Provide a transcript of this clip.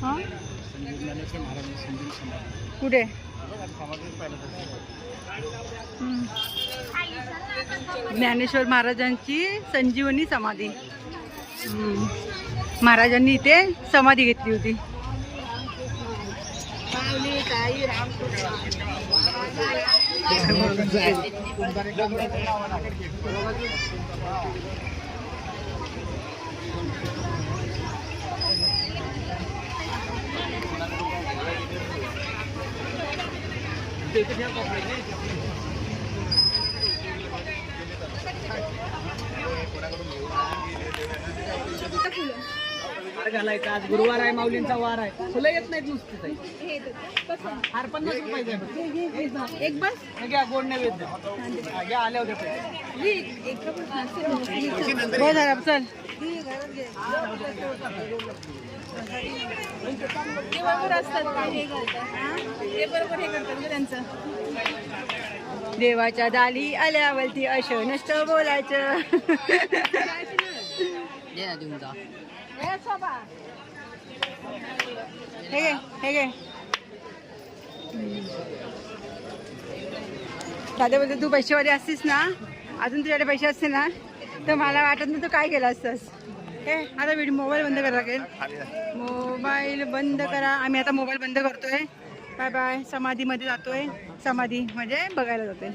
हा कुठे? ज्ञानेश्वर महाराजांची संजीवनी समाधी. महाराजांनी इथे समाधी घेतली होती. घालायचा आज गुरुवार आहे, माऊलींचा वार आहे. फुलं येत नाहीत नुसती. हार 50 रुपये. एक बस घ्या गोड नैवेद्य घ्या आल्या होत्या. हो जरा चल. ते बरोबर असतात हे ते बरोबर हे करतात त्यांचं. देवाच्या दाली आल्यावरती अशो नष्ट बोलायचं. हे घे दादा बोलतो तू पैसेवाली असतीस ना, अजून तुझ्याकडे पैसे असते ना तर मला वाटत नाही तू काय केलं असतंस. हे आता मोबाईल बंद करायला लागेल. मोबाईल बंद करा. आम्ही आता मोबाईल बंद करतोय. Bye bye. समाधीमध्ये जातोय. समाधी म्हणजे बघायला जातोय.